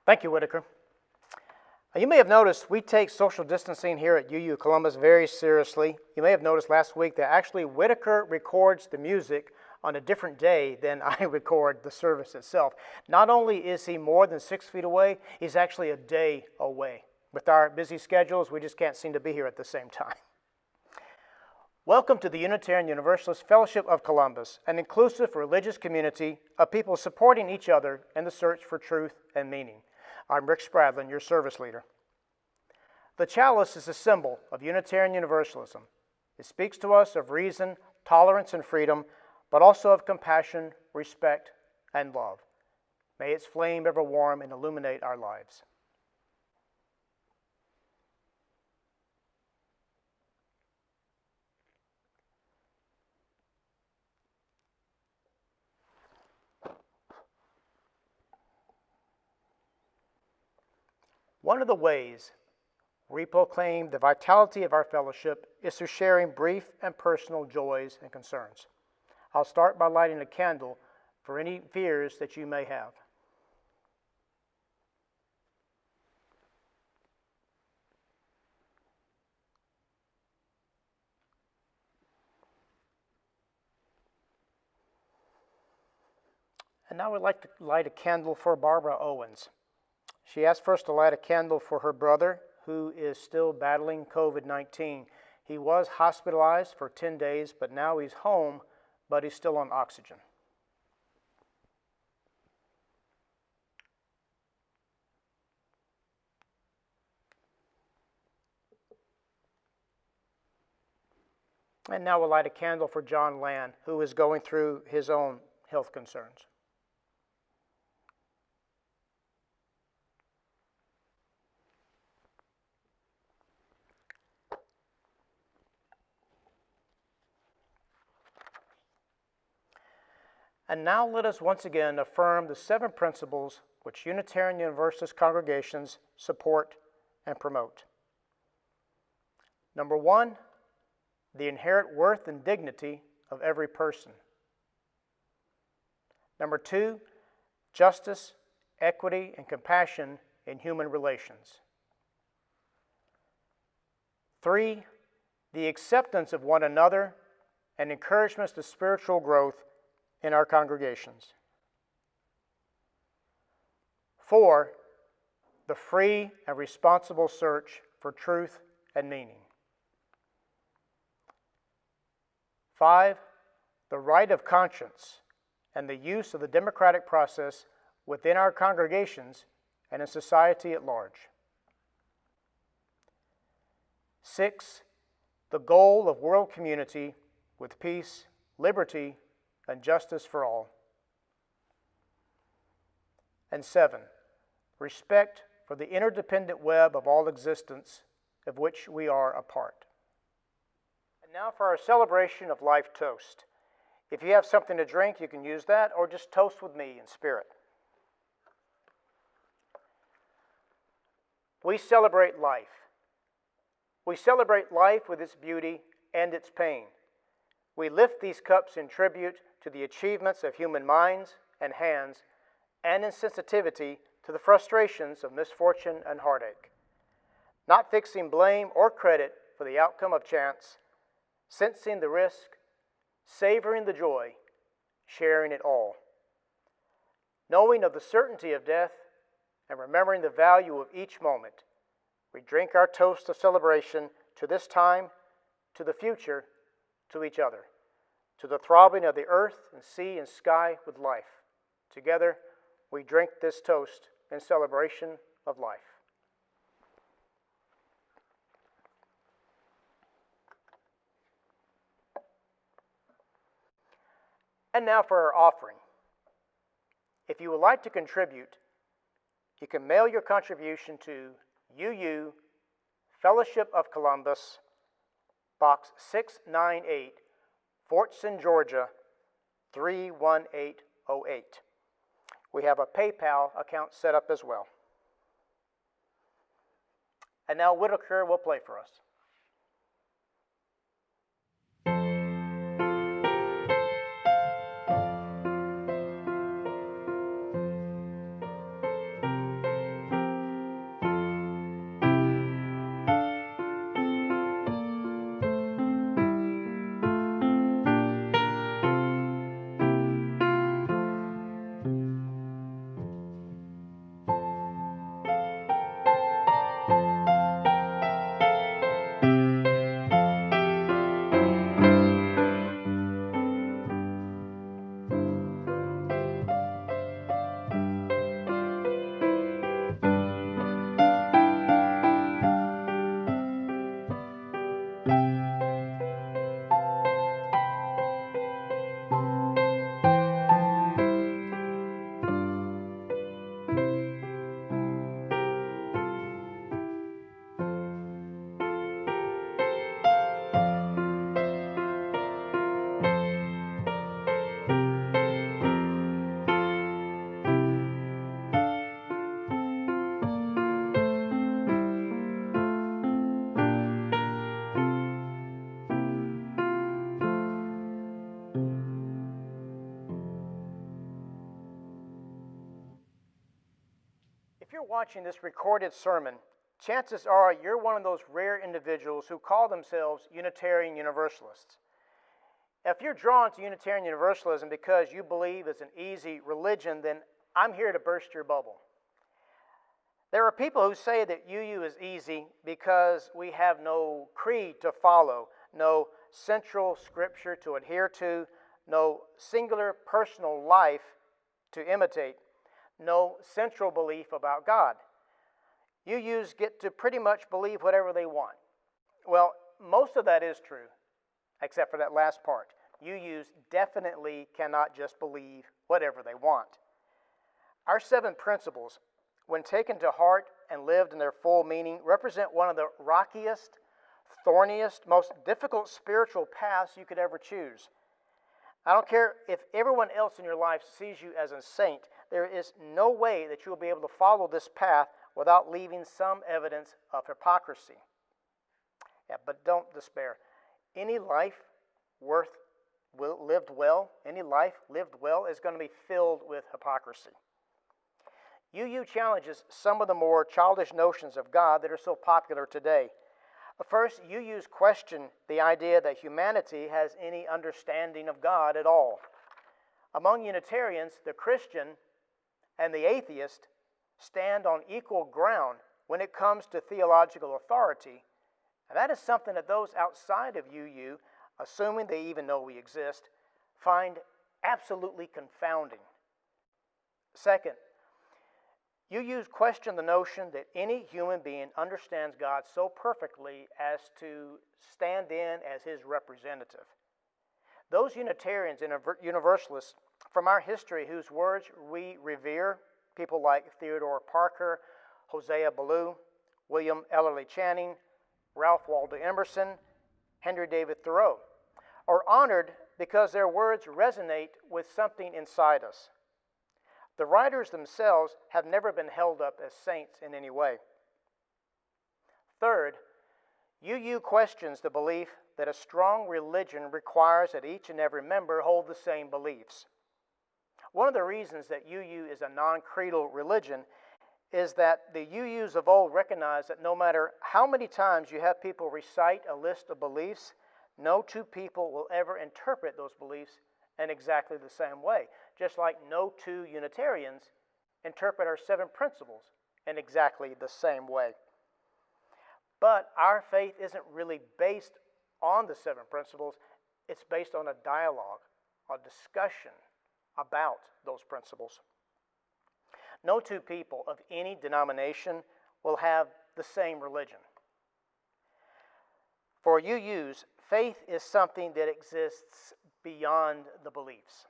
Thank you, Whitaker. You may have noticed we take social distancing here at UU Columbus very seriously. You may have noticed last week that actually Whitaker records the music on a different day than I record the service itself. Not only is he more than 6 feet away, he's actually a day away. With our busy schedules, we just can't seem to be here at the same time. Welcome to the Unitarian Universalist Fellowship of Columbus, an inclusive religious community of people supporting each other in the search for truth and meaning. I'm Rick Spradlin, your service leader. The chalice is a symbol of Unitarian Universalism. It speaks to us of reason, tolerance, and freedom, but also of compassion, respect, and love. May its flame ever warm and illuminate our lives. One of the ways we proclaim the vitality of our fellowship is through sharing brief and personal joys and concerns. I'll start by lighting a candle for any fears that you may have. And now we'd like to light a candle for Barbara Owens. She asked for us to light a candle for her brother, who is still battling COVID-19. He was hospitalized for 10 days, but now he's home, but he's still on oxygen. And now we'll light a candle for John Land, who is going through his own health concerns. And now let us once again affirm the 7 principles which Unitarian Universalist congregations support and promote. Number 1, the inherent worth and dignity of every person. Number 2, justice, equity, and compassion in human relations. 3, the acceptance of one another and encouragement to spiritual growth in our congregations. 4, the free and responsible search for truth and meaning. 5, the right of conscience and the use of the democratic process within our congregations and in society at large. 6, the goal of world community with peace, liberty, and justice for all. And 7, respect for the interdependent web of all existence of which we are a part. And now for our celebration of life toast. If you have something to drink, you can use that, or just toast with me in spirit. We celebrate life. We celebrate life with its beauty and its pain. We lift these cups in tribute to the achievements of human minds and hands, and in sensitivity to the frustrations of misfortune and heartache. Not fixing blame or credit for the outcome of chance, sensing the risk, savoring the joy, sharing it all. Knowing of the certainty of death and remembering the value of each moment, we drink our toast of celebration to this time, to the future, to each other, to the throbbing of the earth and sea and sky with life. Together, we drink this toast in celebration of life. And now for our offering. If you would like to contribute, you can mail your contribution to UU Fellowship of Columbus, Box 698, Fortson, Georgia, 31808. We have a PayPal account set up as well. And now Whitaker will play for us. watching this recorded sermon, chances are you're one of those rare individuals who call themselves Unitarian Universalists. If you're drawn to Unitarian Universalism because you believe it's an easy religion, then I'm here to burst your bubble. There are people who say that UU is easy because we have no creed to follow, no central scripture to adhere to, no singular personal life to imitate, no central belief about God. UUs get to pretty much believe whatever they want. Well, most of that is true, except for that last part. UUs definitely cannot just believe whatever they want. Our 7 principles, when taken to heart and lived in their full meaning, represent one of the rockiest, thorniest, most difficult spiritual paths you could ever choose. I don't care if everyone else in your life sees you as a saint, there is no way that you will be able to follow this path without leaving some evidence of hypocrisy. Yeah, but don't despair. Any life lived well is going to be filled with hypocrisy. UU challenges some of the more childish notions of God that are so popular today. First, UUs question the idea that humanity has any understanding of God at all. Among Unitarians, the Christian and the atheist stand on equal ground when it comes to theological authority, and that is something that those outside of UU, assuming they even know we exist, find absolutely confounding. Second, UUs question the notion that any human being understands God so perfectly as to stand in as his representative. Those Unitarians and Universalists from our history whose words we revere, people like Theodore Parker, Hosea Ballou, William Ellery Channing, Ralph Waldo Emerson, Henry David Thoreau, are honored because their words resonate with something inside us. The writers themselves have never been held up as saints in any way. Third, UU questions the belief that a strong religion requires that each and every member hold the same beliefs. One of the reasons that UU is a non-creedal religion is that the UUs of old recognized that no matter how many times you have people recite a list of beliefs, no two people will ever interpret those beliefs in exactly the same way, just like no two Unitarians interpret our 7 principles in exactly the same way. But our faith isn't really based on the 7 principles, it's based on a dialogue, a discussion about those principles. No two people of any denomination will have the same religion. For UUs, faith is something that exists beyond the beliefs.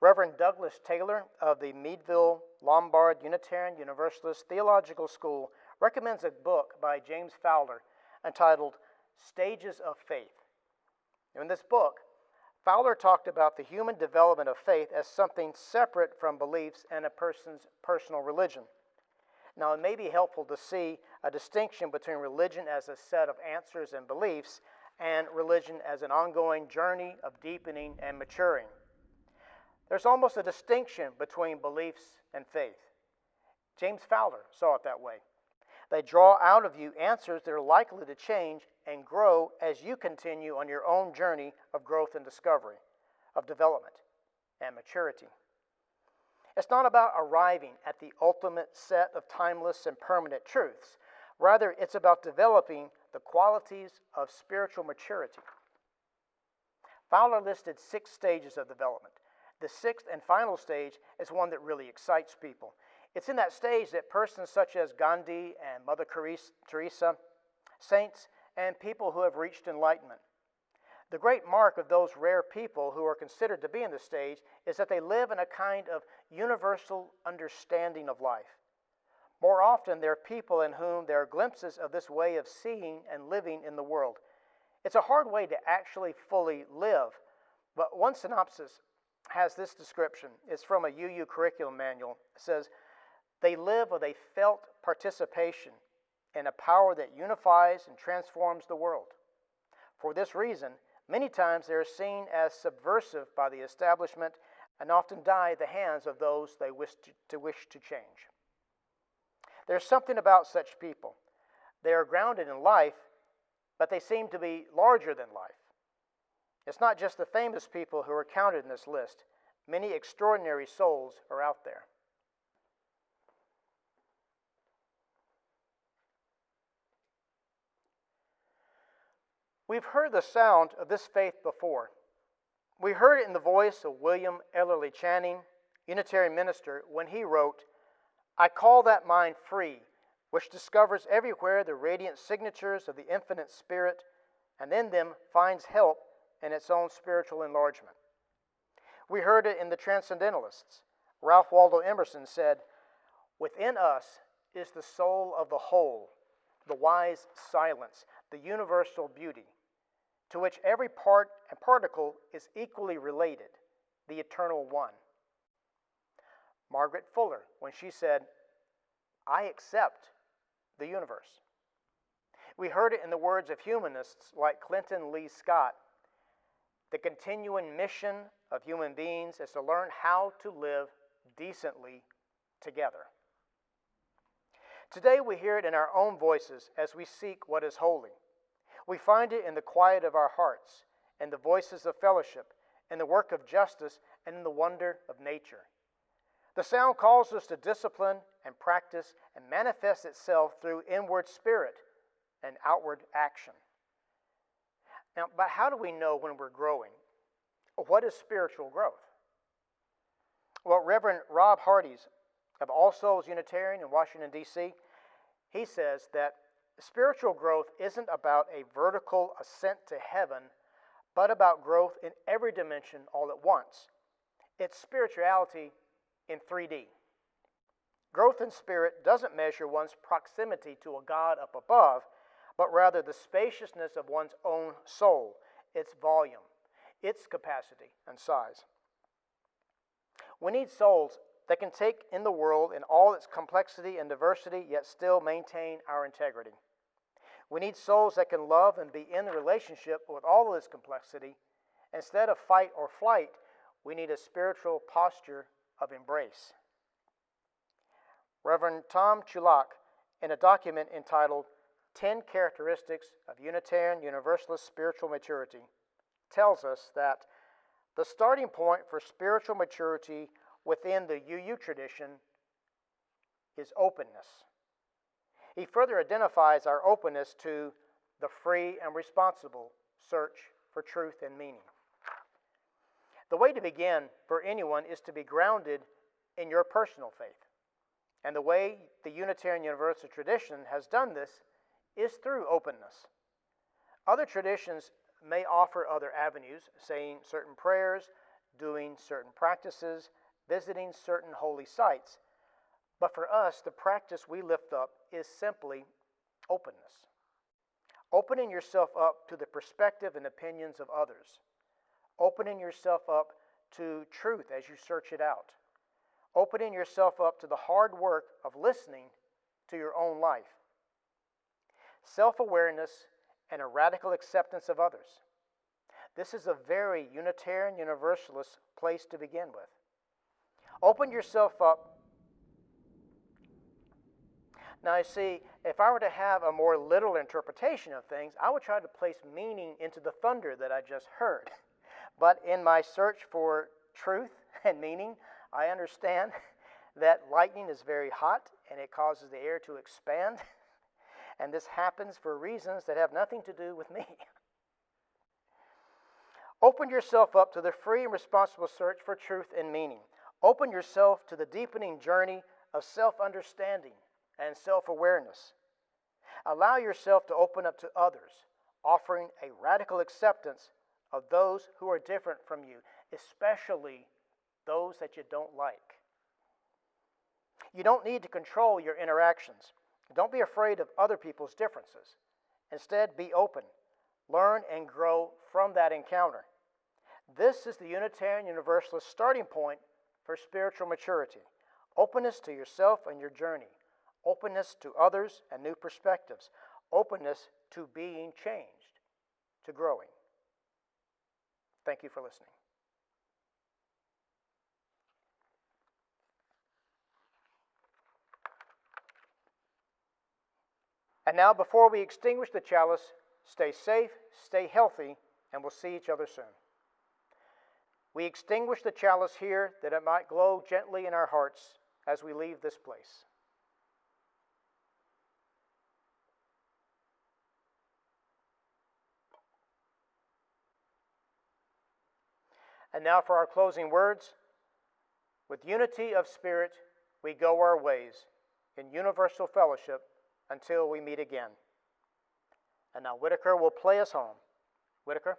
Reverend Douglas Taylor of the Meadville Lombard Unitarian Universalist Theological School recommends a book by James Fowler entitled Stages of Faith. In this book, Fowler talked about the human development of faith as something separate from beliefs and a person's personal religion. Now, it may be helpful to see a distinction between religion as a set of answers and beliefs and religion as an ongoing journey of deepening and maturing. There's almost a distinction between beliefs and faith. James Fowler saw it that way. They draw out of you answers that are likely to change and grow as you continue on your own journey of growth and discovery, of development and maturity. It's not about arriving at the ultimate set of timeless and permanent truths. Rather, it's about developing the qualities of spiritual maturity. Fowler listed 6 stages of development. The 6th and final stage is one that really excites people. It's in that stage that persons such as Gandhi and Mother Teresa, saints, and people who have reached enlightenment. The great mark of those rare people who are considered to be in this stage is that they live in a kind of universal understanding of life. More often, there are people in whom there are glimpses of this way of seeing and living in the world. It's a hard way to actually fully live, but one synopsis has this description. It's from a UU curriculum manual. It says, they live with a felt participation in a power that unifies and transforms the world. For this reason, many times they are seen as subversive by the establishment and often die at the hands of those they wish to change. There's something about such people. They are grounded in life, but they seem to be larger than life. It's not just the famous people who are counted in this list. Many extraordinary souls are out there. We've heard the sound of this faith before. We heard it in the voice of William Ellery Channing, Unitarian minister, when he wrote, "I call that mind free, which discovers everywhere the radiant signatures of the infinite Spirit, and in them finds help in its own spiritual enlargement." We heard it in the Transcendentalists. Ralph Waldo Emerson said, "Within us is the soul of the whole, the wise silence, the universal beauty, to which every part and particle is equally related, the eternal one." Margaret Fuller, when she said, "I accept the universe." We heard it in the words of humanists like Clinton Lee Scott. The continuing mission of human beings is to learn how to live decently together. Today we hear it in our own voices as we seek what is holy. We find it in the quiet of our hearts, in the voices of fellowship, in the work of justice, and in the wonder of nature. The sound calls us to discipline and practice and manifests itself through inward spirit and outward action. Now, but how do we know when we're growing? What is spiritual growth? Well, Reverend Rob Hardy's of All Souls Unitarian in Washington, D.C., he says that spiritual growth isn't about a vertical ascent to heaven, but about growth in every dimension all at once. It's spirituality in 3D. Growth in spirit doesn't measure one's proximity to a God up above, but rather the spaciousness of one's own soul, its volume, its capacity and size. We need souls that can take in the world in all its complexity and diversity, yet still maintain our integrity. We need souls that can love and be in the relationship with all of its complexity. Instead of fight or flight, we need a spiritual posture of embrace. Reverend Tom Chulak, in a document entitled 10 Characteristics of Unitarian Universalist Spiritual Maturity, tells us that the starting point for spiritual maturity within the UU tradition is openness. He further identifies our openness to the free and responsible search for truth and meaning. The way to begin for anyone is to be grounded in your personal faith. And the way the Unitarian Universalist tradition has done this is through openness. Other traditions may offer other avenues, saying certain prayers, doing certain practices, visiting certain holy sites. But for us, the practice we lift up is simply openness. Opening yourself up to the perspective and opinions of others. Opening yourself up to truth as you search it out. Opening yourself up to the hard work of listening to your own life. Self-awareness and a radical acceptance of others. This is a very Unitarian Universalist place to begin with. Open yourself up. Now, you see, if I were to have a more literal interpretation of things, I would try to place meaning into the thunder that I just heard. But in my search for truth and meaning, I understand that lightning is very hot and it causes the air to expand. And this happens for reasons that have nothing to do with me. Open yourself up to the free and responsible search for truth and meaning. Open yourself to the deepening journey of self-understanding and self-awareness. Allow yourself to open up to others, offering a radical acceptance of those who are different from you, especially those that you don't like. You don't need to control your interactions. Don't be afraid of other people's differences. Instead, be open. Learn and grow from that encounter. This is the Unitarian Universalist starting point for spiritual maturity. Openness to yourself and your journey. Openness to others and new perspectives. Openness to being changed, to growing. Thank you for listening. And now, before we extinguish the chalice, stay safe, stay healthy, and we'll see each other soon. We extinguish the chalice here that it might glow gently in our hearts as we leave this place. And now for our closing words. With unity of spirit, we go our ways in universal fellowship until we meet again. And now Whitaker will play us home. Whitaker?